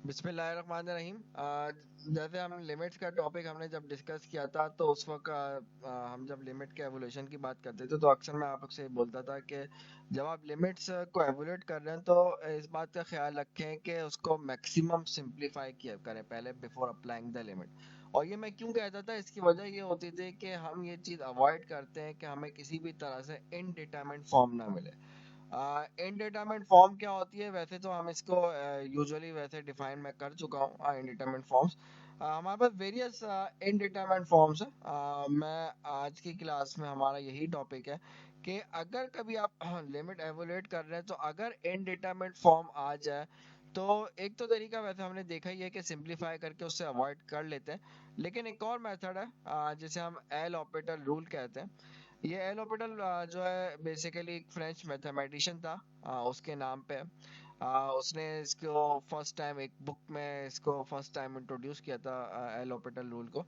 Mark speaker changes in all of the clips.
Speaker 1: बिस्मिल्लाहिर्रहमानिर्रहीम। जैसे हम लिमिट्स का टॉपिक हमने जब डिस्कस किया था तो उस वक्त हम जब लिमिट के एवोल्यूशन की बात करते थे तो अक्सर मैं आपसे बोलता था कि जब आप लिमिट्स को एवोल्यूट कर रहे हैं तो इस बात का ख्याल रखें कि उसको मैक्सिमम सिंप्लीफाई किया करें पहले बिफोर अप्लाइंग द लिमिट। और ये मैं क्यों कहता था, इसकी वजह ये होती थी कि हम ये चीज़ अवॉइड करते हैं कि हमें किसी भी तरह से इनडिटरमिनेट फॉर्म ना मिले। इनडिटरमिनेट फॉर्म क्या होती है? वैसे तो हम इसको यूजुअली वैसे डिफाइन मैं कर चुका हूँ। इनडिटरमिनेट फॉर्म्स हमारे पास वेरियस इनडिटरमिनेट फॉर्म्स है। मैं आज की क्लास में हमारा यही टॉपिक है कि अगर कभी आप लिमिट एवोल्यूट कर रहे हैं तो अगर इनडिटरमिनेट फॉर्म आ जाए तो एक तो तरीका वैसे हमने देखा ही है कि सिंपलीफाई करके उससे अवॉइड कर लेते हैं। लेकिन एक और मेथड है जिसे हम एल ऑपरेटर रूल कहते हैं। ये एल ऑर्बिटल जो है बेसिकली एक फ्रेंच मैथमेटिशियन था, उसके नाम पे है। उसने इसको फर्स्ट टाइम एक बुक में इसको फर्स्ट टाइम इंट्रोड्यूस किया था, एल ऑर्बिटल रूल को।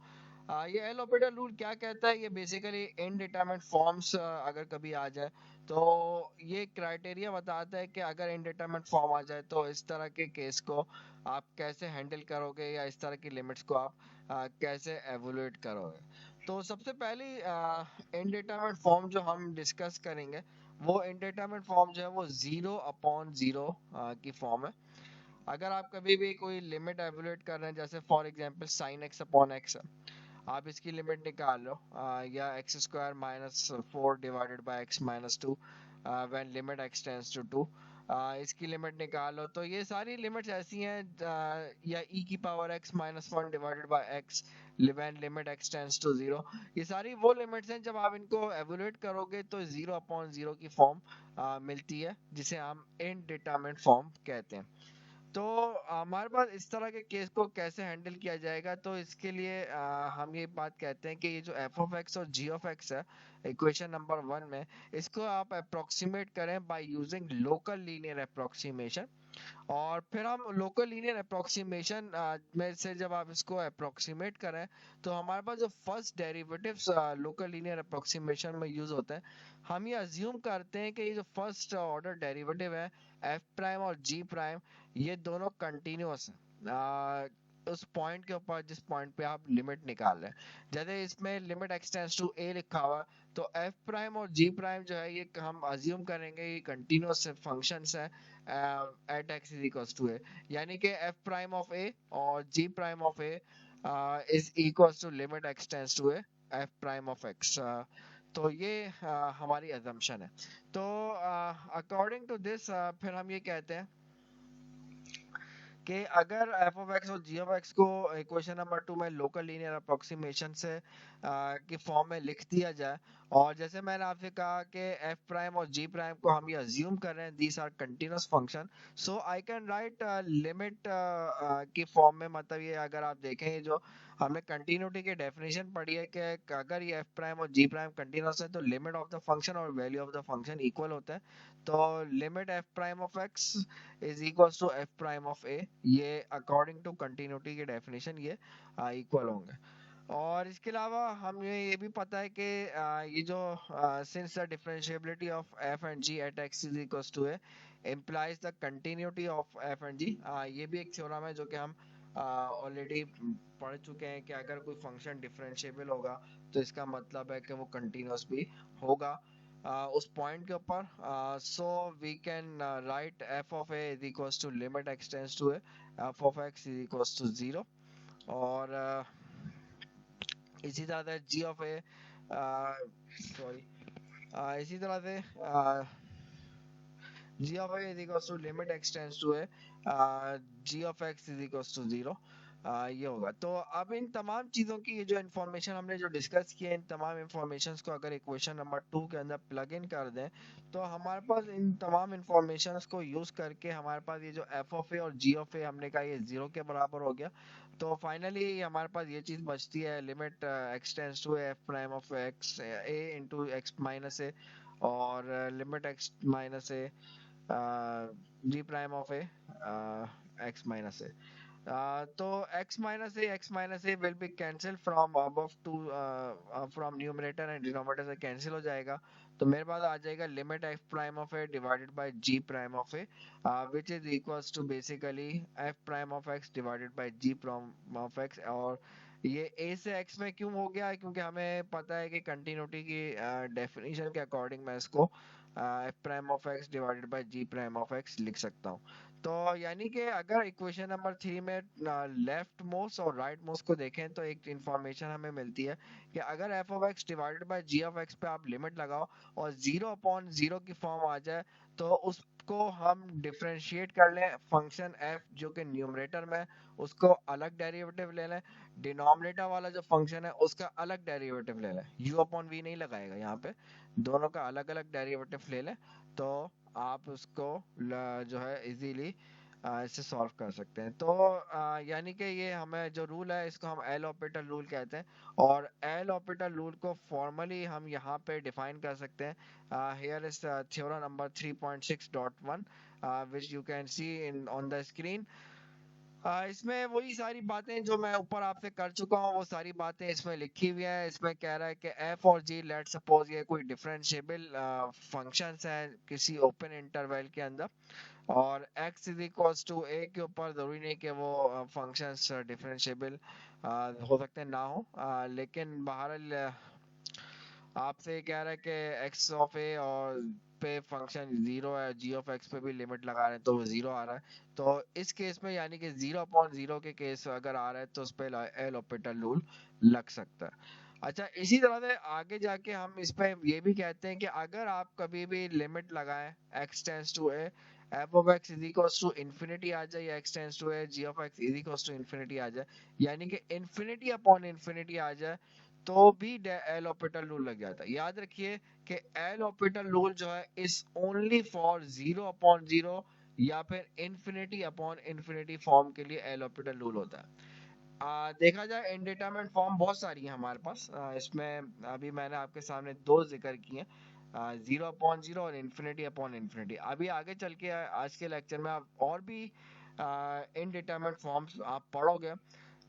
Speaker 1: ये एल ऑर्बिटल रूल क्या कहता है? ये बेसिकली इनडिटरमिनेट फॉर्म्स अगर कभी आ जाए तो ये क्राइटेरिया बताता है कि अगर इनडिटरमिनेट फॉर्म आ जाए तो इस तरह के केस को आप कैसे हैंडल करोगे या इस तरह की लिमिट्स को आप कैसे एवोल्यूट करोगे। तो सबसे पहली इनडिटरमिनेट फॉर्म जो हम डिस्कस करेंगे वो इनडिटरमिनेट फॉर्म जो है वो 0/0 की फॉर्म है। अगर आप कभी भी कोई लिमिट एवोल्यूट कर रहे हैं, जैसे for example sine x upon x है, आप इसकी लिमिट निकाल लो, या x square minus 4 divided by x minus 2 when limit x tends to 2, इसकी लिमिट निकालो। तो ये सारी लिमिट्स ऐसी हैं, या ई की power x minus 1 divided by x when limit x tends to 0। ये सारी वो लिमिट्स हैं जब आप इनको एवोल्यूट करोगे तो 0/0 की फॉर्म मिलती है, जिसे हम इनडिटरमिनेट फॉर्म कहते हैं। तो हमारे पास इस तरह के केस को कैसे हैंडल किया जाएगा, तो इसके लिए हम ये बात कहते हैं कि ये जो एफ ऑफ एक्स और जी ऑफ एक्स है इक्वेशन नंबर 1 में, इसको आप अप्रोक्सीमेट करें by using local linear approximation. और फिर हम लोकल लीनियर अप्रोक्सीमेशन में से जब आप इसको अप्रोक्सीमेट करें तो हमारे पास जो first derivatives local linear approximation में यूज होते हैं, हम ये अज्यूम करते हैं कि ये जो फर्स्ट ऑर्डर डेरिवेटिव है एफ प्राइम और जी प्राइम, ये दोनों कंटिन्यूअस हैं उस पॉइंट के ऊपर जिस पॉइंट पे आप लिमिट निकाल रहे हैं। जैसे इसमें लिमिट एक्स टेंड्स टू ए लिखा हुआ है, तो एफ प्राइम और जी प्राइम जो है ये हम अज्यूम करेंगे ये कंटिन्यूअस फंक्शंस है at x is equals to a. यानी कि एफ प्राइम ऑफ ए और g prime of a is equals to limit x tends to a f prime of x. तो ये हमारी अजम्पशन है। तो अकॉर्डिंग टू दिस फिर हम ये कहते हैं कि अगर एफ ऑफ एक्स और जी ऑफ एक्स को इक्वेशन नंबर 2 में लोकल लीनियर अप्रोक्सीमेशन से की फॉर्म में लिख दिया जाए, और जैसे मैंने आपसे कहा कि एफ प्राइम और जी प्राइम को हम ये अज्यूम कर रहे हैं these are continuous function, so I can write limit की फॉर्म में। मतलब ये अगर आप देखें, ये जो हमने कंटिन्यूटी की डेफिनेशन पढ़ी है कि अगर ये एफ प्राइम और जी प्राइम कंटीन्यूअस है तो लिमिट ऑफ द फंक्शन और value of the function equal होता है। तो limit f prime of x is equals to f prime of a, ये अकॉर्डिंग टू कंटिन्यूटी की डेफिनेशन ये इक्वल होंगे। और इसके अलावा हमें ये भी पता है कि ये जो since the differentiability of f and g at x is equals to a implies the continuity of f and g. ये भी एक थ्योरम है जो कि हम ऑलरेडी पढ़ चुके हैं कि अगर कोई फंक्शन डिफरेंशिएबल होगा तो इसका मतलब है कि वो कंटिन्यूअस भी होगा उस पॉइंट के ऊपर। So we can write f of a is equals to limit x tends to a f of x is equals to 0। और इसी तरह से जी ऑफ ए सॉरी इसी तरह से g of a is equals to limit x tends to a g of x is equals to 0। ये होगा। तो अब इन तमाम चीजों की ये जो इन्फॉर्मेशन हमने जो डिस्कस किया, इन तमाम इन्फॉर्मेशंस को अगर इक्वेशन नंबर 2 के अंदर प्लग इन कर दें तो हमारे पास इन तमाम इन्फॉर्मेशंस को यूज करके हमारे पास ये जो एफ ऑफ ए और जी ऑफ ए हमने कहा ये 0 के बराबर हो गया। तो फाइनली हमारे पास ये चीज बचती है limit x tends to f prime of x a into x minus a, और limit x minus a g prime of a x minus a. तो x minus a will be cancelled from above to from numerator and denominator से cancel हो जाएगा। तो मेरे पास आ जाएगा limit f prime of a divided by g prime of a, which is equals to basically f prime of x divided by g prime of x. और ये ए से एक्स में क्यों हो गया है, क्योंकि हमें पता है कि कंटिन्यूटी की डेफिनेशन के अकॉर्डिंग मैं इसको f prime of x divided by g prime of x लिख सकता हूँ। तो यानी कि अगर इक्वेशन नंबर 3 में लेफ्ट मोस्ट और राइट मोस्ट को देखें तो एक इंफॉर्मेशन हमें मिलती है कि अगर f of x divided by g of x पे आप लिमिट लगाओ और 0/0 की फॉर्म आ जाए तो उसको हम डिफरेंशिएट कर लें फंक्शन एफ जो कि न्यूमरेटर में, उसको अलग डेरिवेटिव ले लें, डिनोमिनेटर वाला जो फंक्शन है उसका अलग डेरिवेटिव ले लें, यू अपॉन वी नहीं लगाएगा यहाँ पे, दोनों का अलग अलग डेरिवेटिव ले लें, तो आप उसको जो है इजीली इसे सॉल्व कर सकते हैं। तो यानी कि ये हमें जो रूल है इसको हम एल ऑपरेटर रूल कहते हैं, और एल ऑपरेटर रूल को फॉर्मली हम यहाँ पे डिफाइन कर सकते हैं। Here is theorem number 3.6.1 which you can see in on the screen। इसमें वही सारी बातें जो मैं ऊपर आपसे कर चुका हूँ वो सारी बातें इसमें लिखी हुई हैं। इसमें कह रहा है कि एफ और जी लेट सपोज ये कोई डिफरेंशिएबल फंक्शंस हैं किसी ओपन इंटरवल के अंदर, और x इज इक्वल्स टू ए के ऊपर जरूरी नहीं कि वो फंक्शंस डिफरेंशिएबल हो सकते हैं ना हो, लेकिन बहरहाल आपसे ये कह रहा है कि x ऑफ ए और पे फंक्शन जीरो है, g ऑफ x पे भी लिमिट लगा रहे हैं तो वो जीरो आ रहा है। तो इस केस में यानी कि 0/0 के केस अगर आ रहा है तो उस पे एल ऑपरेटर रूल लग सकता है। अच्छा, इसी तरह से आगे जाके हम इस पे ये भी कहते हैं कि अगर आप कभी भी लिमिट लगाएं x tends to a, f of x is equals to infinity आ जाए, या x tends to a g of x is equals to infinity आ जाए, यानी कि इन्फिनिटी अपॉन इन्फिनिटी आ जाए, तो भी एल ऑपरेटर रूल लग जाता है। याद रखिए कि एल ऑपरेटर रूल जो है इज ओनली फॉर 0/0 या फिर इन्फिनिटी अपॉन इन्फिनिटी फॉर्म के लिए एल ऑपरेटर रूल होता है। देखा जाए इनडिटरमिनेट फॉर्म बहुत सारी है हमारे पास, इसमें अभी मैंने आपके सामने दो जिक्र किए, 0/0 और इन्फिनिटी अपॉन इन्फिनिटी। अभी आगे चल के आज के लेक्चर में आप और भी इनडिटरमिनेट फॉर्म्स आप पढ़ोगे,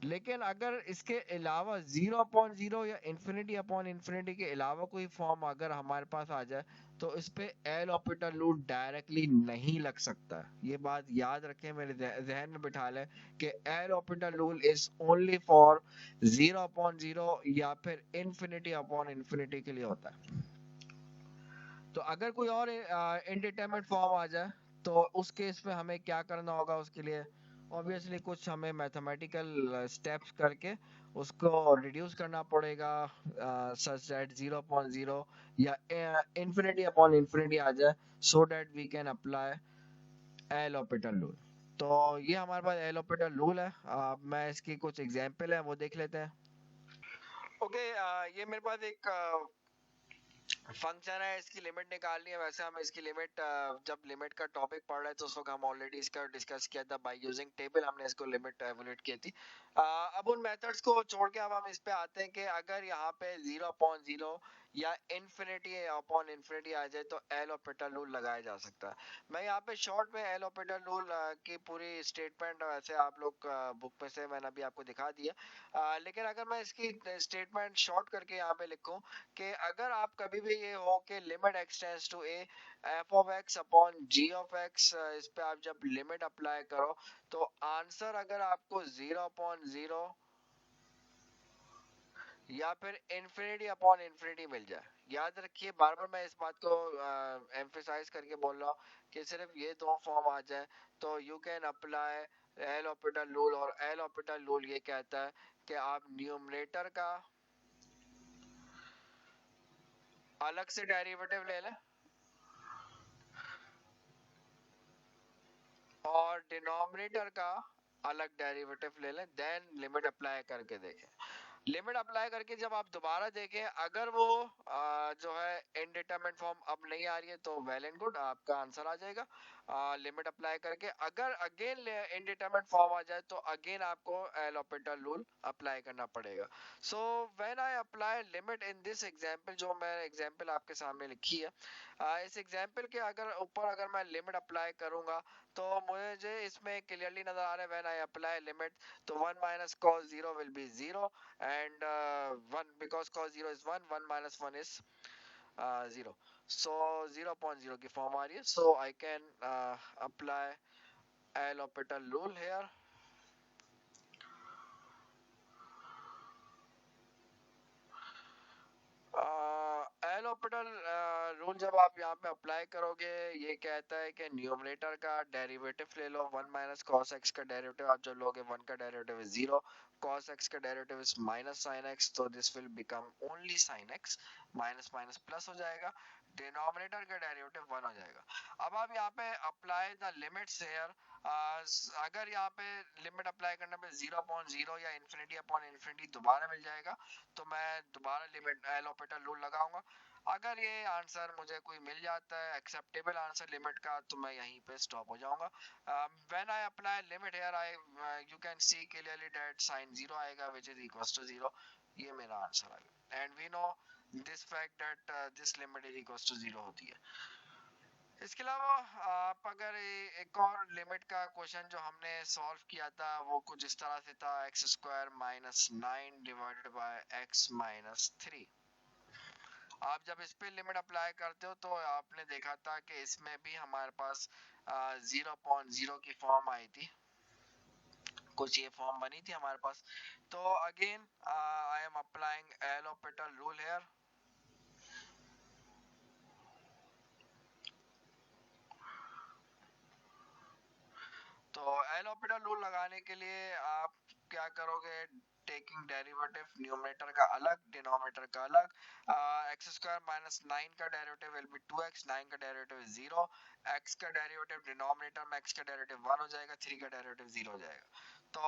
Speaker 1: लेकिन अगर इसके अलावा 0/0 या इन्फिनिटी अपॉन इन्फिनिटी के अलावा कोई फॉर्म अगर हमारे पास आ जाए तो इस पे एल ऑपरेटर रूल डायरेक्टली नहीं लग सकता। ये बात याद रखें, मेरे जहन में बिठा लें कि L operator rule is only for 0/0 या फिर इन्फिनिटी अपॉन इन्फिनिटी के लिए होता है। तो अगर कोई और इनडिटरमिनेट फॉर्म आ जाए तो उस केस में हमें क्या करना होगा, उसके लिए ऑब्वियसली कुछ हमें मैथमेटिकल स्टेप्स करके उसको रिड्यूस करना पड़ेगा सच दैट 0/0 या इन्फिनिटी अपॉन इन्फिनिटी आ जाए, so that we can apply L operator rule. तो ये हमारे पास एल ऑपरेटर रूल है। मैं इसकी कुछ एग्जांपल है वो देख लेते हैं। ओके, ये मेरे पास एक फंक्शन है, इसकी लिमिट निकालनी है। वैसे हम इसकी लिमिट जब लिमिट का टॉपिक पढ़ रहे थे उस वक्त हम ऑलरेडी इसका डिस्कस किया था, बाय यूजिंग टेबल हमने इसको लिमिट एवलुएट की थी। अब उन मेथड्स को छोड़ के अब हम इस पे आते हैं कि अगर यहाँ पे 0/0 या इन्फिनिटी अपॉन इन्फिनिटी आ जाए तो एल ऑपरेटर रूल लगाया जा सकता है। मैं यहाँ पे शॉर्ट में एल ऑपरेटर रूल की पूरी स्टेटमेंट वैसे आप लोग बुक में से मैंने अभी आपको दिखा दिया, लेकिन अगर मैं इसकी स्टेटमेंट शॉर्ट करके यहाँ पे लिखूं कि अगर आप कभी भी ये हो कि limit x tends to a f of x upon g of x, इस पे आप जब लिमिट अप्लाई करो तो आंसर अगर आपको 0/0 या फिर इन्फिनिटी अपॉन इन्फिनिटी मिल जाए। याद रखिए, बार बार मैं इस बात को एम्फेसाइज करके बोल रहा हूँ कि सिर्फ ये दो फॉर्म आ जाए तो you can apply L operator rule, और एल ऑपरेटर रूल ये कहता है कि आप न्यूमरेटर का अलग से डेरिवेटिव ले लें और डिनोमिनेटर का अलग डेरिवेटिव ले लें, देन लिमिट अप्लाई करके देखें। लिमिट अप्लाई करके जब आप दोबारा देखें अगर वो जो है इनडिटरमिनेट फॉर्म अब नहीं आ रही है तो वेल एंड गुड, आपका आंसर आ जाएगा लिमिट अप्लाई करके। अगर अगेन इनडिटरमिनेट फॉर्म आ जाए तो अगेन आपको एल ऑपरेटर रूल अप्लाई करना पड़ेगा। सो when I apply limit in this example, जो मैं एग्जांपल आपके सामने लिखी है, इस एग्जांपल के अगर ऊपर अगर मैं लिमिट अप्लाई करूंगा तो मुझे इसमें क्लियरली नजर आ रहा है व्हेन आई अप्लाई लिमिट तो 1 minus cos 0 will be 0 and 1 because cos 0 is 1, 1 minus 1 is 0। सो 0.0 की फॉर्म आ रही है, so I can apply L orbital rule here. L orbital rule जब आप यहाँ पे अप्लाई करोगे, ये कहता है कि न्यूमरेटर का डेरिवेटिव ले लो, 1 माइनस कॉस एक्स का डेरिवेटिव आप जो लोगे, 1 का डेरिवेटिव इज 0, कॉस एक्स का derivative is minus sine x, तो this will become only sine x, minus minus plus हो जाएगा, डिनोमिनेटर का डेरिवेटिव 1 हो जाएगा। अब आप यहाँ पे अप्लाई द लिमिट्स हियर। अगर यहाँ पे लिमिट अप्लाई करने पे 0.0 या इन्फिनिटी अपॉन इन्फिनिटी दोबारा मिल जाएगा, तो मैं दोबारा लिमिट एल ऑर्बिटल रूल लगाऊंगा। अगर ये आंसर मुझे कोई मिल जाता है एक्सेप्टेबल आंसर लिमिट का, तो मैं यहीं पे स्टॉप हो जाऊंगा। When I apply limit here, I you can see clearly that sine 0 आएगा व्हिच इज इक्वल्स टू 0। ये मेरा आंसर आ गया, and we know this fact that this limit is equals to 0 होती है। इसके अलावा आप अगर एक और लिमिट का क्वेश्चन जो हमने सॉल्व किया था, वो कुछ इस तरह से था, x square minus 9 divided by x minus 3। आप जब इस पे लिमिट अप्लाई करते हो तो आपने देखा था कि इसमें भी हमारे पास 0.0 की फॉर्म आई थी, कुछ ये फॉर्म बनी थी हमारे पास। तो again I am applying L orbital rule here. तो एल ऑर्बिटल रूल लगाने के लिए आप क्या करोगे, टेकिंग डेरिवेटिव न्यूमरेटर का अलग, डिनोमिनेटर का अलग। एक्स स्क्वायर माइनस 9 का डेरिवेटिव विल बी 2x, 9 का डेरिवेटिव 0, x का डेरिवेटिव डिनोमिनेटर में x का डेरिवेटिव 1 हो जाएगा, 3 का डेरिवेटिव 0 हो जाएगा। तो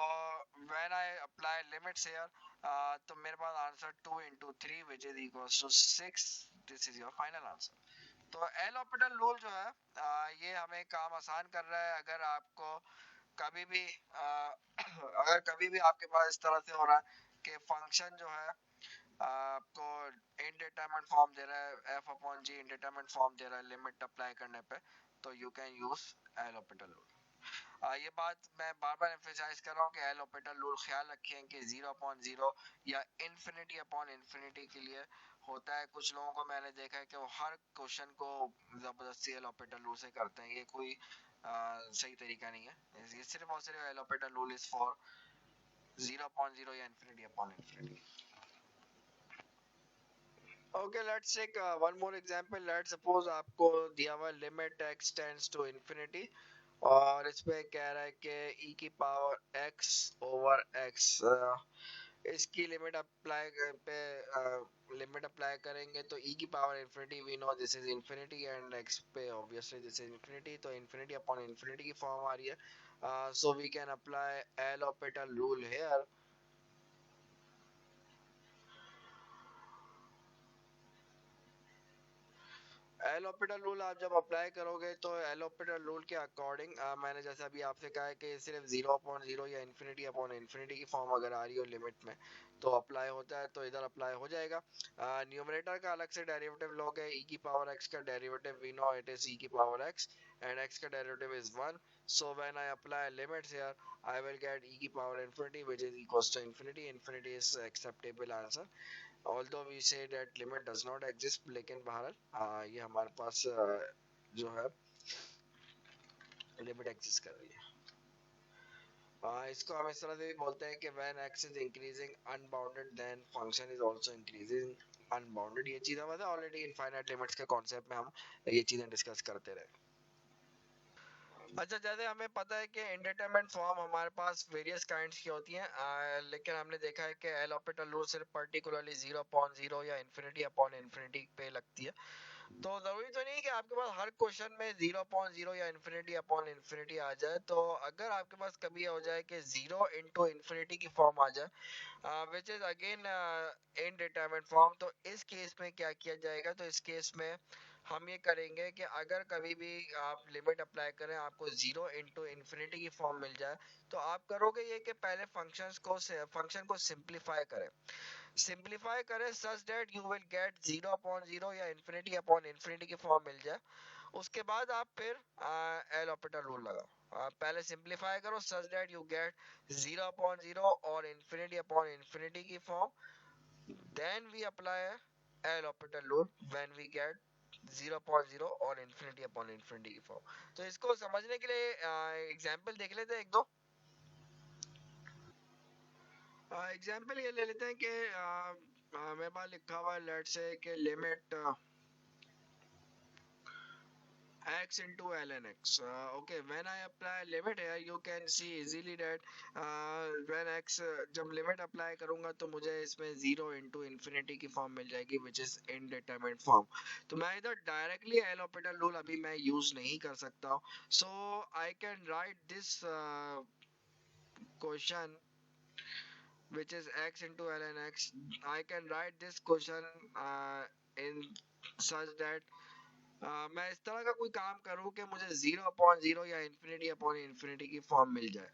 Speaker 1: when I apply limits here, तो मेरे पास answer 2 into 3 which is equals to 6, this is your final answer. तो एल ऑर्बिटल रूल जो है ये हमें काम आसान कर रहा है। अगर आपको कभी भी अगर कभी भी आपके पास इस तरह से हो रहा है कि फंक्शन जो है आपको इनडिटरमिनेट फॉर्म दे रहा है, एफ अपॉन जी इनडिटरमिनेट फॉर्म दे रहा है लिमिट अप्लाई करने पे, तो you can use L orbital rule. ये बात मैं बार बार एम्फेसाइज कर रहा हूँ कि एल ऑर्बिटल रूल ख्याल रखें कि 0.0 या इन्फिनिटी अपॉन इन्फिनिटी के लिए होता है। कुछ लोगों को मैंने देखा है कि वो हर क्वेश्चन को जबरदस्ती एल ऑर्बिटल रूल से करते हैं, ये कोई सही तरीका नहीं है। ये सिर्फ और सिर्फ L orbital rule is for 0.0 या infinity upon infinity. Okay, let's take one more example. Let's suppose आपको दिया हुआ limit x tends to infinity, और इसमें कह रहा है कि e की पावर x ओवर x, इसकी लिमिट अप्लाई पे लिमिट अप्लाई करेंगे तो e की power infinity, we know this is infinity, and x पे ऑब्वियसली दिस इज इन्फिनिटी, तो इन्फिनिटी अपॉन इन्फिनिटी की फॉर्म आ रही है। So we can apply L orbital rule here. L orbital rule आप जब अप्लाई करोगे तो एल ऑर्बिटल रूल के अकॉर्डिंग मैंने जैसे अभी आपसे कहा है कि सिर्फ 0.0 या इन्फिनिटी अपॉन इन्फिनिटी की फॉर्म अगर आ रही हो लिमिट में तो अप्लाई होता है, तो इधर अप्लाई हो जाएगा। न्यूमरेटर का अलग से डेरिवेटिव लोगे, e की पावर x का derivative we know it is e की पावर x, एंड x का derivative is 1, so when I apply limits here I will get e की power infinity which is equals to infinity, infinity is acceptable answer although we say that limit does not exist, लेकिन बहरहाल ये हमारे पास जो है limit exist कर रही है। इसको हम इस तरह से भी बोलते हैं कि when x is increasing unbounded then function is also increasing unbounded। ये चीज़ हमें ऑलरेडी इनफाइनाइट लिमिट्स के कॉन्सेप्ट में हम ये चीज़ें डिस्कस करते रहे। अच्छा, जैसे हमें पता है कि इंडिटरमिनेट फॉर्म हमारे पास वेरियस काइंड्स की होती हैं, लेकिन हमने देखा है कि एल ऑर्बिटल रूल सिर्फ पर्टिकुलरली 0.0 या इन्फिनिटी अपॉन इन्फिनिटी पे लगती है। तो जरूरी तो नहीं कि आपके पास हर क्वेश्चन में 0.0 या इन्फिनिटी अपॉन इन्फिनिटी आ जाए। तो अगर आपके पास कभी हो जाए कि 0 इंटू इन्फिनिटी की फॉर्म आ जाए which is again indeterminate form, तो इस केस में क्या किया जाएगा, तो इस केस में हम ये करेंगे कि अगर कभी भी आप लिमिट अप्लाई करें आपको 0 इंटू इन्फिनिटी की फॉर्म मिल जाए, तो आप करोगे ये कि पहले फंक्शन को सिंप्लीफाई करें, such that you will get 0.0 या इन्फिनिटी अपॉन इन्फिनिटी की फॉर्म मिल जाए। उसके बाद आप फिर एल ऑर्बिटल रूल लगाओ, आप पहले सिंप्लीफाई करो सच दैट यू गेट 0.0 और इन्फिनिटी अपॉन इन्फिनिटी की form, then we apply L orbital rule when we get 0.0 और इन्फिनिटी अपॉन इन्फिनिटी की फॉर्म। तो इसको समझने के लिए एग्जांपल देख लेते हैं एक दो। एग्जांपल ये ले लेते हैं कि मेरे पास लिखा हुआ है लेट्स से कि limit x into ln x. Okay, when I apply limit here, you can see easily that when x जब लिमिट अप्लाई करूंगा तो मुझे इसमें 0 into infinity की फॉर्म मिल जाएगी which is indeterminate form। तो मैं इधर डायरेक्टली एल ऑपरेटर रूल अभी मैं यूज नहीं कर सकता हूँ। So I can write this question which is x into ln x. I can write this question in such that मैं इस तरह का कोई काम करूं कि मुझे 0.0 या इन्फिनिटी अपॉन इन्फिनिटी की फॉर्म मिल जाए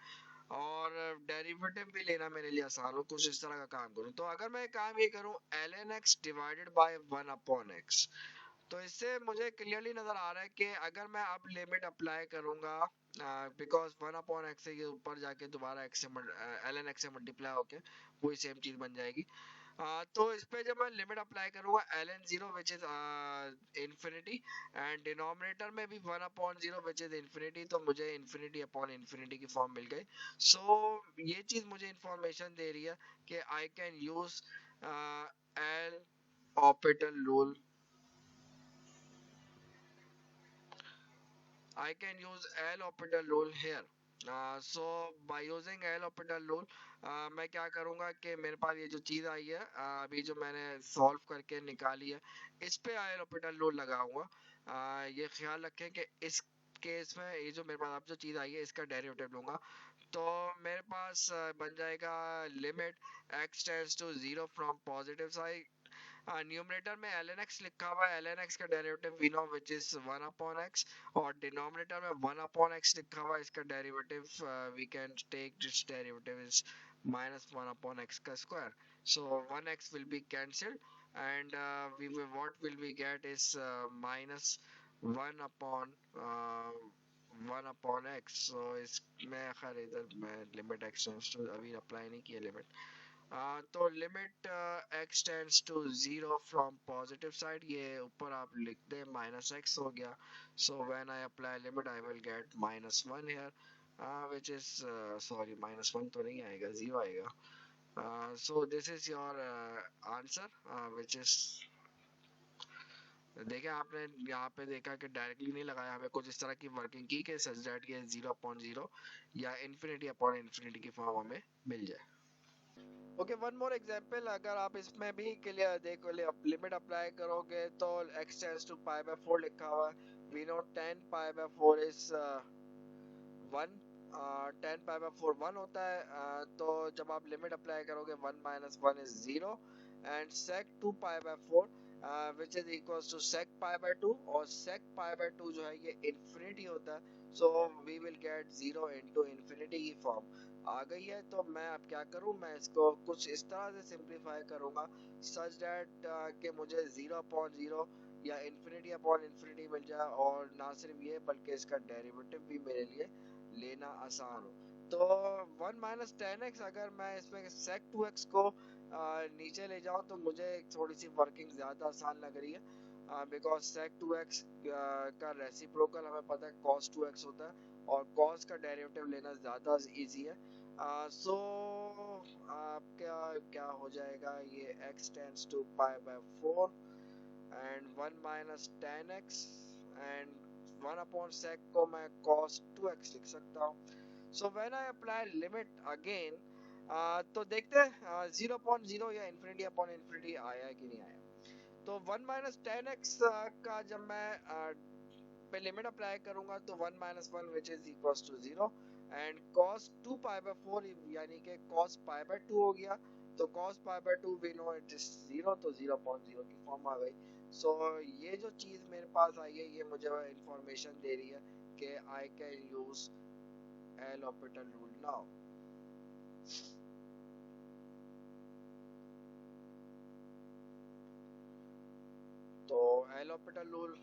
Speaker 1: और डेरिवेटिव भी लेना मेरे लिए आसान हो, कुछ इस तरह का काम करूं। तो अगर मैं काम ये करूं ln x divided by 1 upon x, तो इससे मुझे क्लियरली नजर आ रहा है कि अगर मैं अब लिमिट अप्लाई करूंगा बिकॉज 1 अपॉन एक्स से ये ऊपर जाके दोबारा एक्स से ln x से मल्टीप्लाई होके वही सेम चीज बन जाएगी। तो इस पे जब मैं लिमिट अप्लाई करूंगा ln 0 which is infinity and denominator में भी 1 अपॉन 0 विच इज इन्फिनिटी, तो मुझे इन्फिनिटी अपॉन इन्फिनिटी की फॉर्म मिल गई। सो ये चीज मुझे इंफॉर्मेशन दे रही है कि I can use L operator rule. I can use L'Hopital rule here. So by using L'Hopital rule, मैं क्या करूँगा कि मेरे पास ये जो चीज़ आई है अभी जो मैंने सॉल्व करके निकाली है, इस पे L'Hopital rule लगाऊंगा। ये ख्याल रखें कि इस केस में ये जो मेरे पास अब जो चीज़ आई है इसका डेरिवेटिव लूंगा, तो मेरे पास बन जाएगा limit x tends to 0 from positive side. Numerator में ln x लिखा हुआ है, ln x का derivative we know which is 1 upon x, और डिनोमिनेटर में 1 अपॉन x लिखा हुआ है, इसका derivative we can take this derivative is minus 1 upon x का square, so 1x will be cancelled and what will we get is minus 1 upon 1 upon x। so इसमें खैर इधर मैं लिमिट x अभी अप्लाई नहीं किया लिमिट। तो limit x tends to 0 from positive side, ये ऊपर आप लिख दे माइनस x हो गया। So when I apply limit I will get minus 1 here which is sorry minus 1 तो नहीं आएगा, 0 आएगा। So this is your answer which is देखिए आपने यहाँ पे देखा कि डायरेक्टली नहीं लगाया, हमें कुछ इस तरह की वर्किंग की कि सच दैट ये 0.0 या इन्फिनिटी अपॉन इन्फिनिटी की फॉर्म हमें मिल जाए। ओके, वन मोर एग्जांपल, अगर आप इसमें भी क्लियर देखो लिमिट अप्लाई करोगे तो x tends to pi by 4 लिखा हुआ है, we know 10 pi by 4 is 1, 10 pi by 4 1 होता है। तो जब आप लिमिट अप्लाई करोगे 1 minus 1 is 0 and sec 2 pi by 4 which is equals to sec pi by 2, और sec पाई बाय 2 जो है ये इन्फिनिटी होता है, so we will get 0 into infinity की फॉर्म आ गई है। तो मैं अब क्या करूं, मैं इसको कुछ इस तरह से सिंपलीफाई करूंगा सच दैट कि मुझे 0.0 या इन्फिनिटी अपॉन इन्फिनिटी मिल जाए, और ना सिर्फ ये बल्कि इसका डेरिवेटिव भी मेरे लिए लेना आसान हो। तो 1 माइनस टेन एक्स, अगर मैं इसमें sec 2x को नीचे ले जाऊं तो मुझे थोड़ी सी वर्किंग ज़्यादा आसान लग रही है बिकॉज sec 2x का रेसिप्रोकल हमें पता है cos 2x होता है, और cos का डेरिवेटिव लेना ज़्यादा इजी है। सो आपका क्या हो जाएगा, ये x tends to pi by 4 and 1 minus ten x and 1 upon sec को मैं cos 2x लिख सकता हूँ। So when I apply limit again, तो देखते हैं 0.0 या इन्फिनिटी अपॉन इन्फिनिटी आया है कि नहीं आया। तो 1 माइनस टेन एक्स का जब मैं पे लिमिट अप्लाई करूंगा तो 1 minus 1 which is equals to 0 and cos 2 pi by 4 यानी कि cos पाई बाय 2 हो गया, तो cos pi by 2 we know it is 0, तो 0.0 की फॉर्म आ गई। सो ये जो चीज मेरे पास आई है ये मुझे इंफॉर्मेशन दे रही है कि I can use L operator rule now. तो एल ऑपरेटर रूल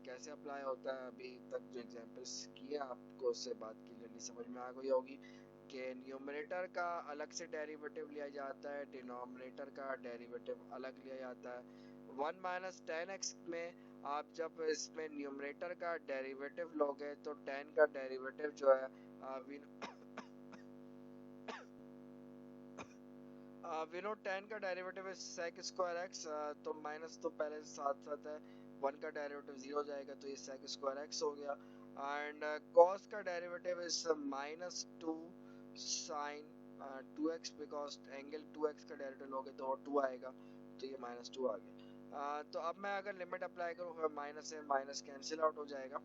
Speaker 1: कैसे अप्लाई होता है, अभी तक जो एग्जांपल्स किए आपको उससे बात क्लियरली समझ में आ गई होगी कि न्यूमरेटर का अलग से डेरिवेटिव लिया जाता है, डिनोमिनेटर का डेरिवेटिव अलग लिया जाता है। 1 माइनस टेन एक्स में आप जब इसमें न्यूमरेटर का डेरिवेटिव लोगे तो tan का डेरिवेटिव जो है वी नो tan का डेरिवेटिव है sec स्क्वायर x, तो माइनस तो पहले साथ साथ है, 1 का डेरिवेटिव 0 हो जाएगा तो ये sec स्क्वायर x हो गया, एंड cos का derivative is minus 2 sin 2x, because angle 2x का डेरिवेटिव लोगे तो 2 आएगा, तो ये माइनस 2 आ गया। तो अब मैं अगर लिमिट अप्लाई करूँ, माइनस से माइनस कैंसिल आउट हो जाएगा।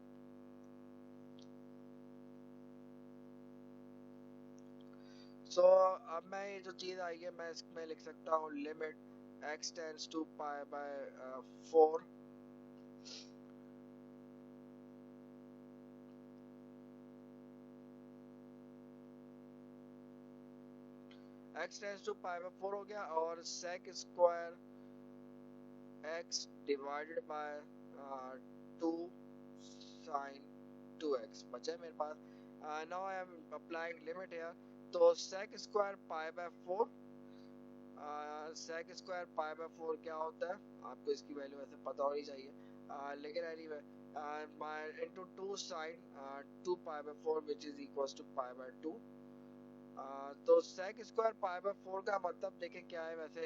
Speaker 1: सो अब मैं ये जो चीज आई है मैं इसमें लिख सकता हूँ limit x tends to pi by 4 x tends to pi by 4 हो गया, और sec square x divided by 2 sin 2x बचा है मेरे पास। Now I am applying limit here, तो sec square pi by 4, sec square pi by 4 क्या होता है, आपको इसकी वैल्यू वैसे पता होनी चाहिए, लेकिन anyway into 2 sin 2 pi by 4 which is equals to pi by 2। तो sec स्क्वायर पाई बाय 4 का मतलब देखें क्या है, वैसे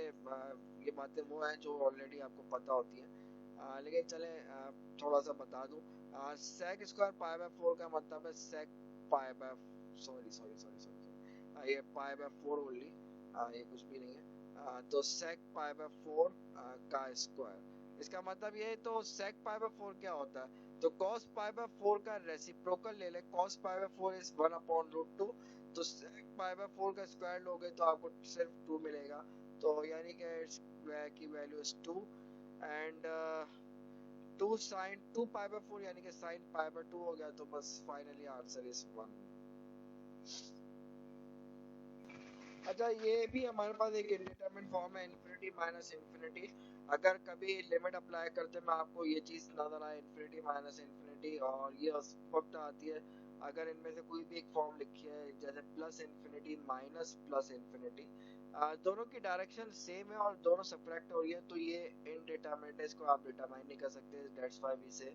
Speaker 1: ये बातें वो हैं जो ऑलरेडी आपको पता होती हैं, लेकिन चले थोड़ा सा बता दूं। sec स्क्वायर पाई बाय 4 का मतलब है sec pi bye, sorry sorry sorry sorry, ये पाई बाय 4 ओनली, ये कुछ भी नहीं है। तो sec पाई बाय 4 का स्क्वायर, इसका मतलब ये, तो sec पाई बाय 4 क्या होता है, तो cos पाई बाय 4 का रेसिप्रोकल ले ले, cos pi by 4 is 1 upon root 2, तो sec पाई बाय 4 का स्क्वायर लोगे तो आपको सिर्फ 2 मिलेगा, तो यानी कि की value is 2, and 2 sin 2 pi by 4 यानी कि sin पाई बाय 2 हो गया, तो बस फाइनली आंसर इज 1। अच्छा, ये भी हमारे पास एक इंडिटरमिनेट फॉर्म है, इन्फिनिटी माइनस इन्फिनिटी। अगर कभी लिमिट अप्लाई करते में आपको ये चीज नजर आए इन्फिनिटी माइनस इन्फिनिटी, और ये उस वक्त आती है अगर इनमें से कोई भी एक फॉर्म लिखी है, जैसे plus infinity minus plus infinity, दोनों की डायरेक्शन सेम है और दोनों सब्ट्रैक्ट हो रही है, तो ये इनडिटरमिनेट है, इसको आप डिटरमाइन नहीं कर सकते, दैट्स व्हाई वी से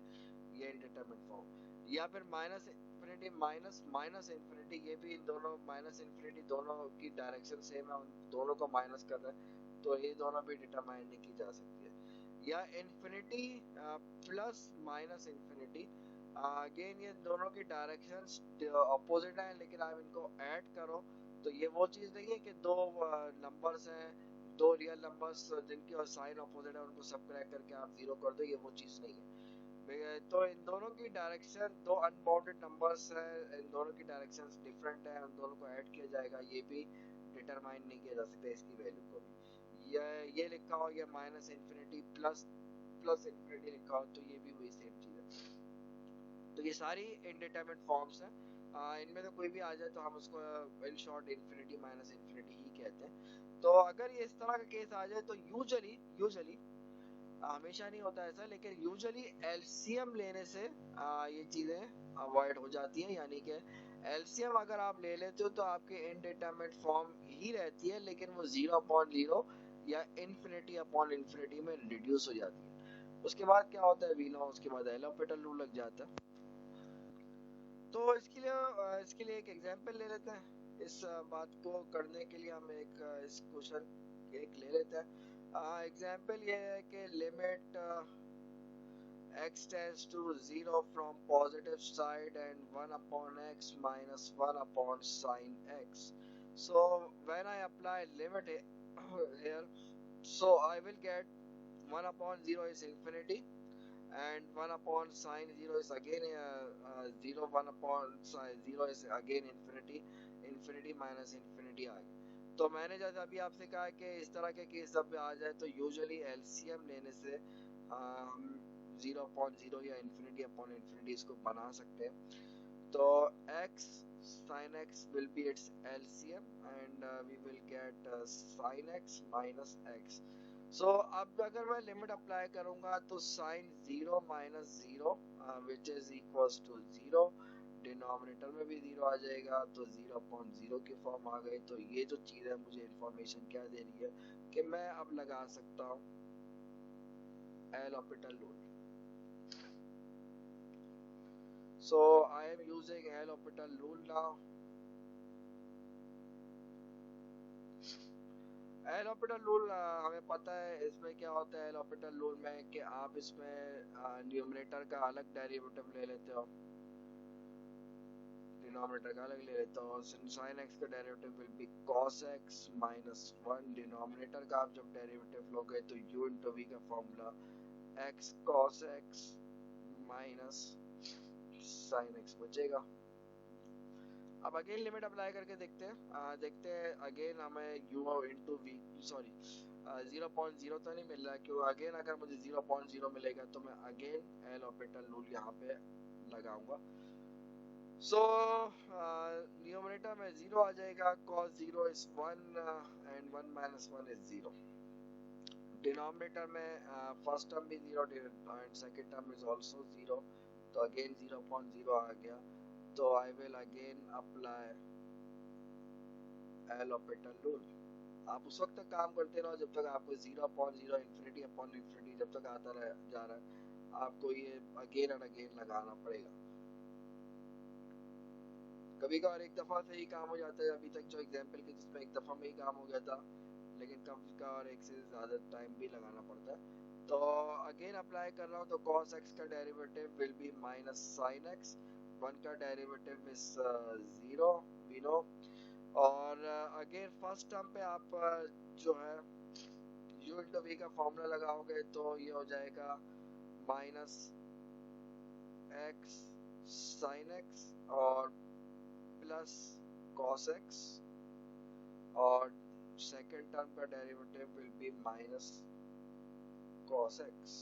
Speaker 1: ये इनडिटरमिनेट फॉर्म। या फिर minus infinity minus minus infinity, ये भी इन दोनों माइनस इन्फिनिटी दोनों की डायरेक्शन सेम है, उन दोनों को माइनस कर रहे हैं, तो ये दोनों भी डिटरमाइन नहीं की जा सकती है। या infinity plus minus infinity, again ये दोनों की डायरेक्शन अपोजिट है, लेकिन आप इनको ऐड करो तो ये वो चीज नहीं है कि दो नंबर्स हैं, दो रियल नंबर्स जिनकी साइन अपोजिट है उनको सबट्रैक्ट करके आप जीरो कर दो, ये वो चीज नहीं है। तो इन दोनों की डायरेक्शन दो अनबाउंडेड नंबर्स है, इन दोनों की डायरेक्शंस डिफरेंट है, उन दोनों को ऐड किया जाएगा, ये भी डिटरमाइन नहीं किया जा सकता इसकी वैल्यू को भी। ये लिखा हो, ये minus infinity plus plus infinity लिखा हो, तो ये भी वही सेम चीज है। तो ये सारी इनडिटरमिनेट फॉर्म्स हैं, इनमें से कोई भी आ जाए तो हम उसको in short infinity minus infinity ही कहते हैं। तो अगर ये इस तरह का केस आ जाए तो यूजुअली यूजुअली हमेशा नहीं होता ऐसा, लेकिन यूजुअली एलसीएम लेने से ये चीजें अवॉइड हो जाती हैं, यानी कि एलसीएम अगर आप ले लेते हो तो आपके इनडिटरमिनेट फॉर्म ही रहती है, लेकिन वो 0/0 या इन्फिनिटी अपॉन इन्फिनिटी में रिड्यूस हो जाती है। उसके बाद क्या होता है, वी नो, उसके बाद एल हॉस्पिटल रूल लग जाता है। तो इसके लिए एक एग्जांपल ले लेते हैं, इस बात को करने के लिए हम एक इस क्वेश्चन एक ले लेते हैं। एग्जांपल ये है कि limit x tends to 0 from positive side and 1 upon x minus 1 upon sine x. So when I apply limit here, so I will get 1 upon 0 is infinity, and 1 upon sine 0 is again 0, 1 upon sine 0 is again infinity, infinity minus infinity आ गया। तो मैंने जैसे अभी आपसे कहा कि इस तरह के केस जब आ जाए तो यूजुअली एलसीएम लेने से हम 0/0 या infinity upon infinity इसको बना सकते हैं। तो x sin x will be its LCM, and we will get sin x minus x. So अब अगर मैं लिमिट अप्लाई करूंगा तो sin 0 minus 0 which is equals to 0, denominator में भी 0 आ जाएगा, तो 0/0 की फॉर्म आ गई। तो ये जो चीज है मुझे इंफॉर्मेशन क्या दे रही है कि मैं अब लगा सकता हूँ L hospital rule. So I am using L'Hopital rule now. L'Hopital rule हमें पता है इसमें क्या होता है L'Hopital रूल में कि आप इसमें न्यूमरेटर का अलग डेरिवेटिव ले लेते हो, डिनोमिनेटर का अलग ले लेते हो। sin x का derivative will be cos x minus 1। Denominator का आप जब डेरिवेटिव लोगे तो u into v का formula x cos x minus sin x बचेगा। अब अगेन लिमिट अप्लाई करके देखते हैं अगेन हमें u into v सॉरी 0.0 तो नहीं मिल रहा है, क्यों अगेन अगर मुझे 0.0 मिलेगा तो मैं अगेन L'Hopital रूल यहाँ पे लगाऊंगा। सो न्यूमरेटर में 0 आ जाएगा, cos 0 is 1 and 1 minus 1 is 0। Denominator में फर्स्ट टर्म भी 0 and second term is also 0, तो अगेन 0.0 आ गया। तो I will again apply L'Hopital rule. आप उस वक्त तक काम करते रहो जब तक आपको 0.0 इंफिनिटी अपॉन इंफिनिटी जब तक आता जा रहा है, आपको ये अगेन एंड अगेन लगाना पड़ेगा। कभी कभार एक दफा से ही काम हो जाता है, अभी तक जो एग्जांपल की जिसमें एक दफा में ही काम हो गया था, लेकिन कभी कभार एक से ज्यादा टाइम भी लगाना पड़ता है। तो अगेन अप्लाई कर रहा हूँ, तो cos x का derivative will be minus sin x, 1 का डेरिवेटिव इज 0 वी नो। और अगेन फर्स्ट टर्म पे आप जो है u into v का फॉर्मूला लगाओगे तो ये हो जाएगा माइनस x sin x और प्लस cos x, और सेकेंड टर्म का derivative will be minus cos x।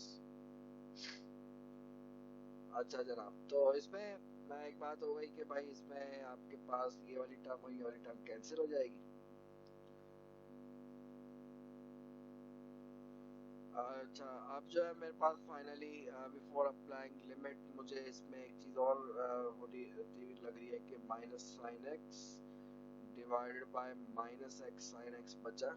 Speaker 1: अच्छा जनाब, तो इसमें मैं एक बात हो गई कि भाई इसमें आपके पास ये वाली टर्म और ये वाली टर्म कैंसिल हो जाएगी। अच्छा, अब जो है मेरे पास फाइनली बिफोर अप्लाइंग लिमिट मुझे इसमें एक चीज़ और लग रही है कि minus sine x divided by minus x sine x बचा।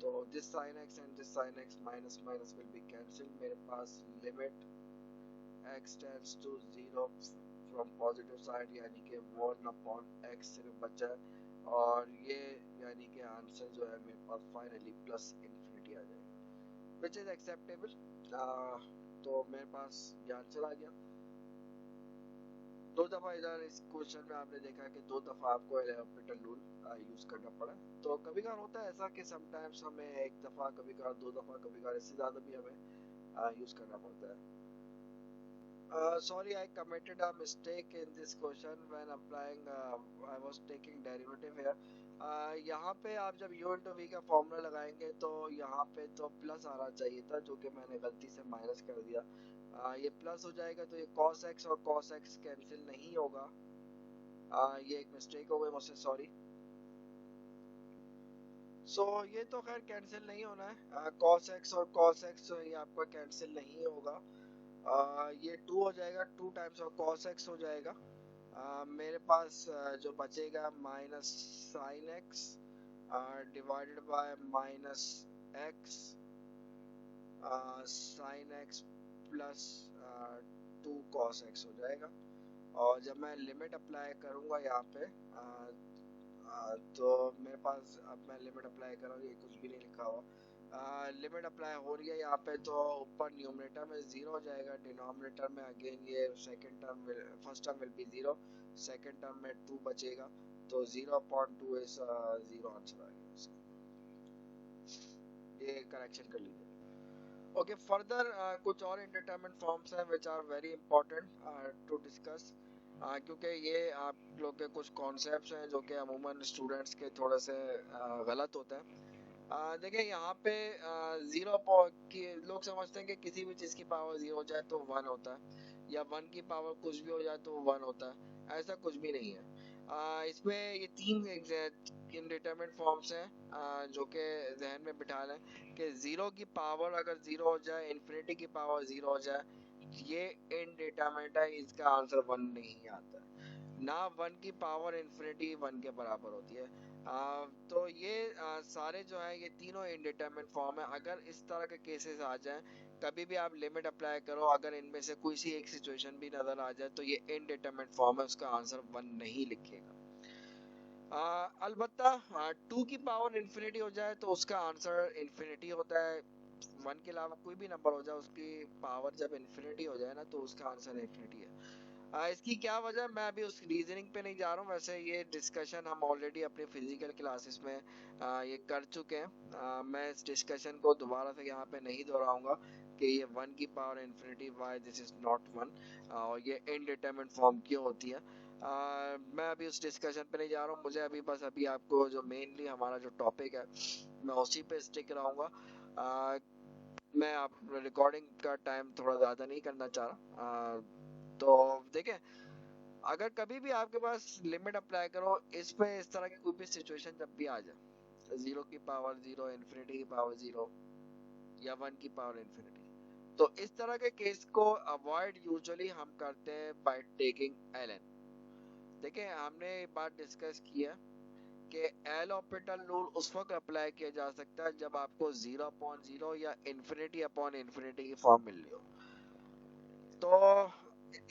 Speaker 1: तो this sine x and this sine x minus minus will be cancel. मेरे पास limit x tends to 0 from positive side यानी कि 1 अपॉन x सिर्फ बचा है, और ये यानी कि आंसर जो है मेरे पास फाइनली प्लस इन्फिनिटी आ जाएगा which is acceptable। तो मेरे पास ये आंसर आ गया। दो दफा इधर इस क्वेश्चन में आपने देखा कि दो दफा आपको L'Hopital रूल यूज करना पड़ा। तो कभी कभार होता है ऐसा कि समटाइम्स हमें एक दफा, कभी कभार दो दफा, कभी कभार इससे ज्यादा भी हमें यूज करना पड़ता है। Sorry, I committed a mistake in this question when applying I was taking derivative here। यहाँ पे आप जब u into v का फॉर्मूला लगाएंगे तो यहाँ पे तो प्लस आना चाहिए था, जो कि मैंने गलती से माइनस कर दिया। ये प्लस हो जाएगा तो ये cos x और cos x कैंसिल नहीं होगा। ये एक मिस्टेक हो गई मुझसे, सॉरी। ये तो खैर कैंसिल नहीं होना है, cos x और cos x ये आपका कैंसिल नहीं होगा। ये 2 हो जाएगा, 2 टाइम्स ऑफ cos x हो जाएगा। मेरे पास जो बचेगा minus sine x divided by minus x sine x plus 2 cos x हो जाएगा। और जब मैं लिमिट अप्लाई करूंगा यहाँ पे तो मेरे पास, अब मैं लिमिट अप्लाई कर रहा हूँ, ये कुछ भी नहीं लिखा हुआ, लिमिट अप्लाई हो रही है यहाँ पे, तो ऊपर न्यूमरेटर में 0 हो जाएगा, डिनोमिनेटर में अगेन ये second term first term will be 0, second term में 2 बचेगा, तो 0.2 इज 0 आंसर आ गया। ये करेक्शन कर लीजिए। ओके, फर्दर कुछ और इंडिटरमिनेट फॉर्म्स हैं which are very important to discuss, क्योंकि ये आप लोग के कुछ कॉन्सेप्ट्स हैं जो कि अमूमन स्टूडेंट्स के थोड़े से गलत होते हैं। देखिए यहाँ पे जीरो की लोग समझते हैं कि किसी भी चीज़ की पावर 0 हो जाए तो 1 होता है, या 1 की पावर कुछ भी हो जाए तो 1 होता है। ऐसा कुछ भी नहीं है। इसमें ये 3 इंडिटरमिनेट फॉर्म्स हैं जो कि जहन में बिठा लें कि 0 की पावर अगर 0 हो जाए, इन्फिनिटी की पावर 0 हो जाए, ये इनडिटरमिनेट है, इसका आंसर 1 नहीं आता। ना वन की पावर इन्फिनिटी वन के बराबर होती है। तो ये सारे जो है ये तीनों इनडिटरमिनेट फॉर्म है। अगर इस तरह के केसेस आ जाएं, कभी भी आप लिमिट अप्लाई करो, अगर इनमें से कोई सी एक सिचुएशन भी नजर आ जाए तो ये इनडिटरमिनेट फॉर्म है, उसका आंसर वन नहीं लिखेगा। अलबत्ता टू की पावर इन्फिनिटी हो जाए तो उसका आंसर इन्फिनिटी होता है। वन के अलावा कोई भी नंबर हो जाए उसकी पावर जब इन्फिनिटी हो जाए ना तो उसका आंसर इन्फिनिटी है। इसकी क्या वजह, मैं अभी उस रीजनिंग पे नहीं जा रहा हूँ। वैसे ये डिस्कशन हम ऑलरेडी अपने फिजिकल क्लासेस में ये कर चुके हैं। मैं इस डिस्कशन को दोबारा से यहाँ पे नहीं दोहराऊंगा कि ये वन की power infinity why this is not one, और ये इनडिटरमिनेट फॉर्म क्यों होती है। मैं अभी उस डिस्कशन पे नहीं जा रहा हूँ। मुझे अभी बस अभी आपको जो मेनली हमारा जो टॉपिक है मैं उसी पे स्टिक रहूंगा। मैं आप रिकॉर्डिंग का टाइम थोड़ा ज़्यादा नहीं करना चाह रहा। तो देखें, अगर कभी भी आपके पास लिमिट अप्लाई करो इस पे, इस तरह की कोई भी सिचुएशन जब भी आ जाए, जीरो की पावर जीरो, इन्फिनिटी की पावर जीरो, या वन की पावर इन्फिनिटी, तो इस तरह के केस को अवॉइड यूजुअली हम करते हैं बाय टेकिंग एल एन। देखिए, हमने ये बात डिस्कस की है कि एल ऑर्बिटल रूल उस वक्त अप्लाई किया जा सकता है जब आपको जीरो अपॉन जीरो या इन्फिनिटी अपॉन इन्फिनिटी की फॉर्म मिल रही हो। तो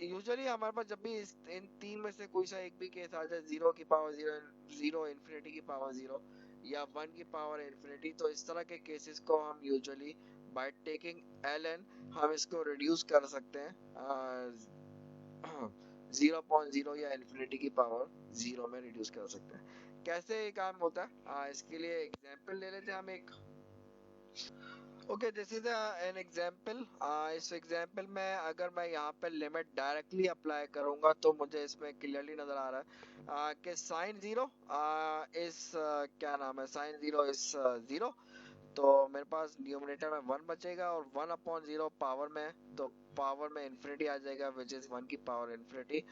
Speaker 1: यूजुअली हमारे पास जब भी इन तीन में से कोई सा एक भी केस आ जाए, जीरो की पावर जीरो, जीरो इन्फिनिटी की पावर जीरो, या वन की पावर इन्फिनिटी, तो इस तरह के केसेस को हम usually by taking L N हम इसको रिड्यूस कर सकते हैं। जीरो पॉइंट जीरो या इन्फिनिटी की पावर जीरो में रिड्यूस कर सकते हैं। कैसे ये काम होता है, इसके लिए एग्जांपल ले लेते हैं हम एक। Okay, this is an example. इस एग्जांपल में अगर मैं यहाँ पे लिमिट डायरेक्टली अप्लाई करूंगा तो मुझे इसमें क्लियरली नजर आ रहा है कि साइन जीरो इस क्या नाम है, साइन जीरो इज जीरो। तो मेरे पास न्यूमरेटर में वन बचेगा और वन अपॉन जीरो पावर में, तो पावर में इन्फिनिटी आ जाएगा विच इज वन की power infinity.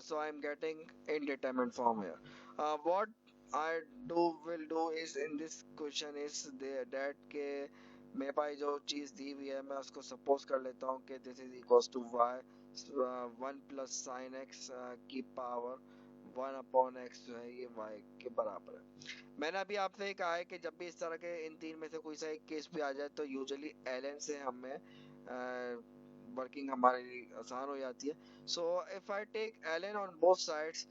Speaker 1: So I am getting indeterminate form here. What I do will do is in this question is that के मेरे पास जो चीज दी हुई है मैं उसको सपोज कर लेता हूँ कि this is equals to y one plus sine x की पावर वन अपॉन एक्स जो है ये वाई के बराबर है। मैंने अभी आपसे कहा है कि जब भी इस तरह के इन तीन में से कोई सा एक केस भी आ जाए तो यूजुअली एलएन से हमें वर्किंग हमारी आसान हो जाती है। So if I take LN on both sides,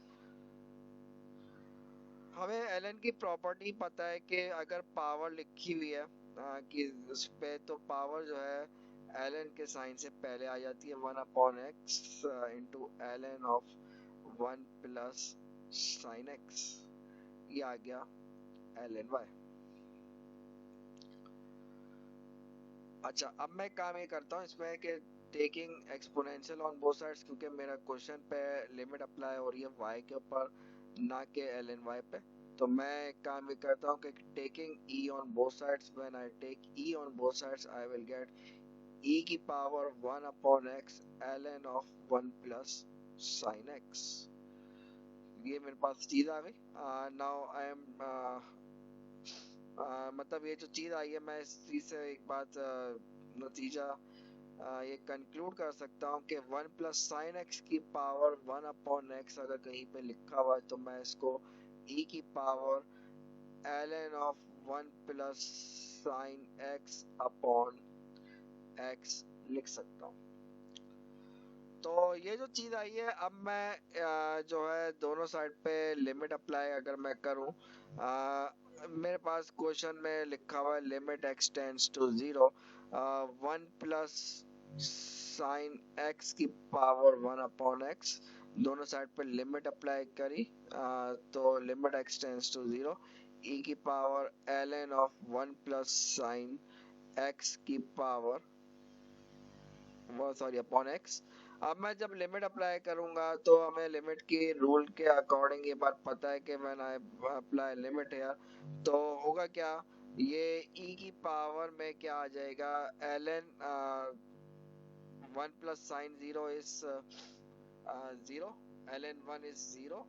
Speaker 1: हमें एलएन की प्रॉपर्टी पता है कि अगर पावर लिखी हुई है कि उस पे, तो पावर जो है एलएन के साइन से पहले आ जाती है one upon x into LN of one plus sine x. ये आ गया एलएन वाई। अच्छा, अब मैं काम ये करता हूँ इसमें कि taking exponential on both sides, क्योंकि मेरा क्वेश्चन पे लिमिट अप्लाई हो रही है y के ऊपर ना के एल एन वाई पे। तो मैं काम ये करता हूँ कि taking e on both sides, when I take e on both sides I will get e की power one upon x ln of one plus sine x। ये मेरे पास चीज आ गई। नाउ आई एम मतलब ये जो चीज आई है, मैं इस चीज से एक बात नतीजा ये कंक्लूड कर सकता हूँ कि वन प्लस साइन एक्स की पावर वन अपॉन एक्स अगर कहीं पे लिखा हुआ है तो मैं इसको e की power ln of one plus sine x upon x लिख सकता हूँ। तो ये जो चीज आई है, अब मैं जो है दोनों साइड पे लिमिट अप्लाई अगर मैं करूँ, मेरे पास क्वेश्चन में लिखा हुआ है limit x tends to zero, one plus sine x की पावर वन अपॉन एक्स, दोनों साइड पे लिमिट अप्लाई करी तो limit x tends to zero e की power ln of one plus sine x की पावर वो सॉरी अपॉन एक्स। अब मैं जब लिमिट अप्लाई करूंगा तो हमें लिमिट की रूल के अकॉर्डिंग ये बात पता है कि व्हेन आई अप्लाई लिमिट है तो होगा क्या, ये e की पावर में क्या आ जाएगा, ln one plus sine zero is zero, ln one is zero,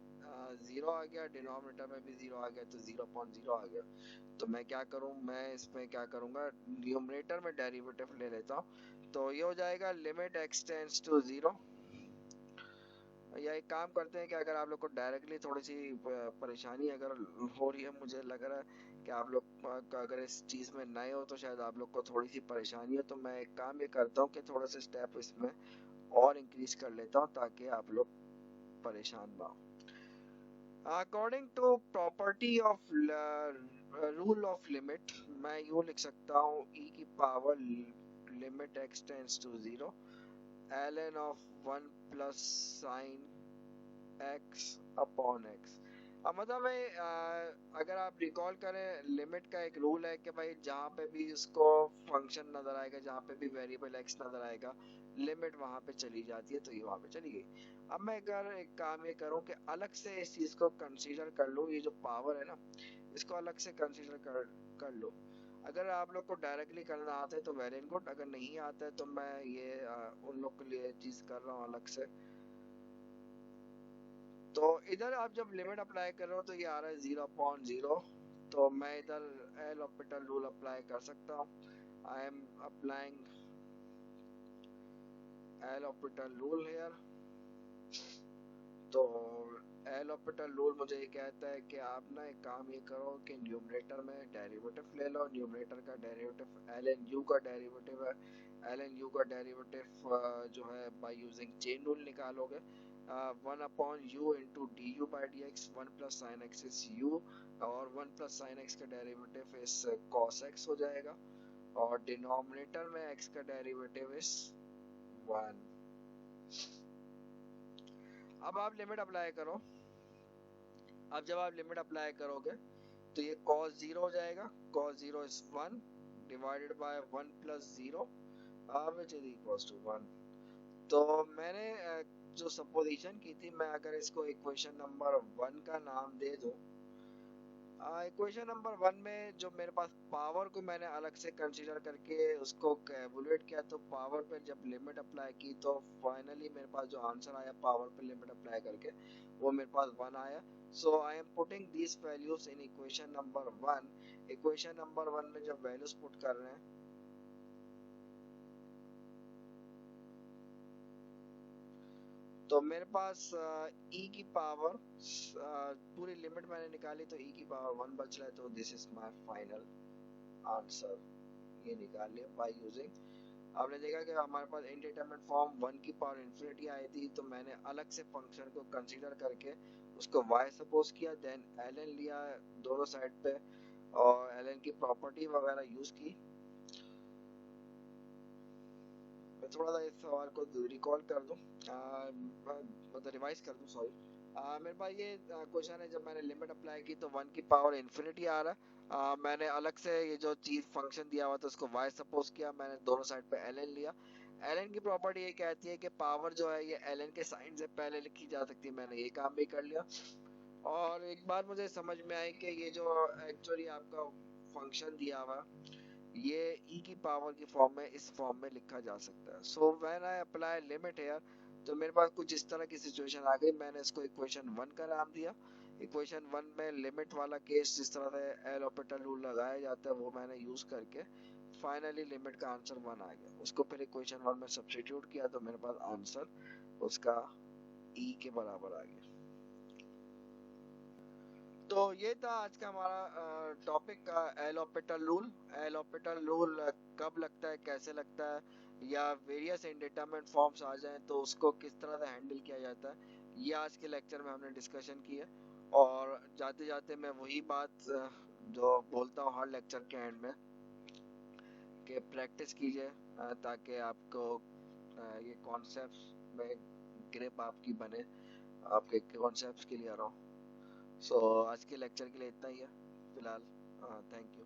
Speaker 1: zero आ गया, डिनोमिनेटर में भी जीरो आ गया तो जीरो अपॉन जीरो आ गया। तो मैं क्या करूं, मैं इसमें क्या करूंगा, न्यूमरेटर में डेरिवेटिव ले लेता हूं। तो ये हो जाएगा limit x tends to zero, या एक काम करते हैं कि अगर आप लोग को डायरेक्टली थोड़ी सी परेशानी अगर हो रही है, मुझे लग रहा है कि आप लोग अगर इस चीज़ में नए हो तो शायद आप लोग को थोड़ी सी परेशानी हो, तो मैं एक काम ये करता हूँ कि थोड़ा सा स्टेप इसमें और इंक्रीज कर लेता हूँ ताकि आप लोग परेशान ना हो। According to property of rule of limit, मैं यूँ लिख सकता हूँ e की power limit x tends to 0 ln of 1 plus sine x upon x। अब मतलब अगर आप रिकॉल करें, लिमिट का एक रूल है कि भाई जहाँ पे भी उसको फंक्शन नजर आएगा, जहाँ पे भी वेरिएबल x नजर आएगा, लिमिट वहां पे चली जाती है, तो ये वहां पे चली गई। अब मैं अगर एक काम ये करूँ कि अलग से इस चीज को कंसीडर कर लूँ, ये जो पावर है ना, इसको अलग से कंसीडर कर लो। अगर आप लोग को डायरेक्टली करना आता है तो वेरी गुड, अगर नहीं आता है तो मैं ये उन लोग के लिए चीज कर रहा हूँ अलग से। तो इधर आप जब लिमिट अप्लाई कर रहे हो तो ये आ रहा है 0/0, तो मैं इधर एल ऑपिटल रूल अप्लाई कर सकता हूँ। I am applying L'Hopital rule here. तो एल ऑपिटल रूल मुझे ये कहता है कि आप ना एक काम ये करो कि न्यूमरेटर में डेरिवेटिव ले लो। न्यूमरेटर का डेरिवेटिव एल एन यू का डेरिवेटिव है। एल एन यू का डेरिवेटिव जो है बाय यूजिंग चेन रूल निकालोगे। 1/u into D you by D x, 1 + sin x is u, और 1 + sin x का डेरिवेटिव इस cos x हो जाएगा, और डिनोमिनेटर में x का डेरिवेटिव इज 1। अब आप लिमिट अप्लाई करो। अब जब आप लिमिट अप्लाई करोगे तो ये cos 0 हो जाएगा। cos 0 is 1 divided by 1 + 0 which is equals to 1। तो मैंने जो सपोजिशन की थी, मैं अगर इसको इक्वेशन नंबर 1 का नाम दे दूं, इक्वेशन नंबर 1 में जो मेरे पास पावर को मैंने अलग से कंसीडर करके उसको कैलकुलेट किया, तो पावर पे जब लिमिट अप्लाई की तो फाइनली मेरे पास जो आंसर आया पावर पे लिमिट अप्लाई करके, वो मेरे पास 1 आया। So I am putting these values in equation number 1। Equation number 1 में जब वैल्यूज पुट कर रहे हैं तो मेरे पास e की पावर पूरी लिमिट मैंने निकाली तो e की पावर 1 बच रहा है, तो this is my final answer. ये निकाल लिया बाय यूजिंग। आपने देखा कि हमारे पास इंडिटरमिनेट फॉर्म 1 की पावर इंफिनिटी आई थी, तो मैंने अलग से फंक्शन को कंसीडर करके उसको y सपोज किया, देन ln लिया दोनों साइड पे, और ln की प्रॉपर्टी वगैरह यूज की। मैं थोड़ा सा इस सवाल को रिकॉल कर दूं, मतलब रिवाइज कर दूं, सॉरी। मेरे पास ये क्वेश्चन है, जब मैंने लिमिट अप्लाई की तो 1 की पावर इंफिनिटी आ रहा है। मैंने अलग से ये जो चीज फंक्शन दिया हुआ था उसको y सपोज किया, मैंने दोनों साइड पे ln लिया। ln की प्रॉपर्टी ये कहती है कि पावर जो है ये ln के साइन से पहले लिखी जा सकती है, मैंने ये काम भी कर लिया। और एक बात मुझे समझ में आई कि ये जो एक्चुअली आपका फंक्शन दिया हुआ ये e की पावर की फॉर्म में, इस फॉर्म में लिखा जा सकता है। सो when I apply limit here, तो मेरे पास कुछ इस तरह की सिचुएशन आ गई। मैंने इसको इक्वेशन 1 का नाम दिया। इक्वेशन 1 में लिमिट वाला केस जिस तरह से एल ऑपिटल रूल लगाया जाता है वो मैंने यूज करके फाइनली लिमिट का आंसर 1 आ गया। उसको फिर इक्वेशन 1 में सब्स्टिट्यूट किया तो मेरे पास आंसर उसका e के बराबर आ गया। तो ये था आज का हमारा टॉपिक का एल ऑपिटल रूल। एल ऑपिटल रूल कब लगता है, कैसे लगता है, या वेरियस इंडेटरमिनेट फॉर्म्स आ जाएं तो उसको किस तरह से हैंडल किया जाता है, ये आज के लेक्चर में हमने डिस्कशन की है। और जाते जाते मैं वही बात जो बोलता हूँ हर लेक्चर के एंड में, कि प्रैक्टिस कीजिए ताकि आपको ये कॉन्सेप्ट्स में ग्रिप आपकी बने, आपके कॉन्सेप्ट्स क्लियर हो। सो आज के लेक्चर के लिए इतना ही है फिलहाल। Thank you.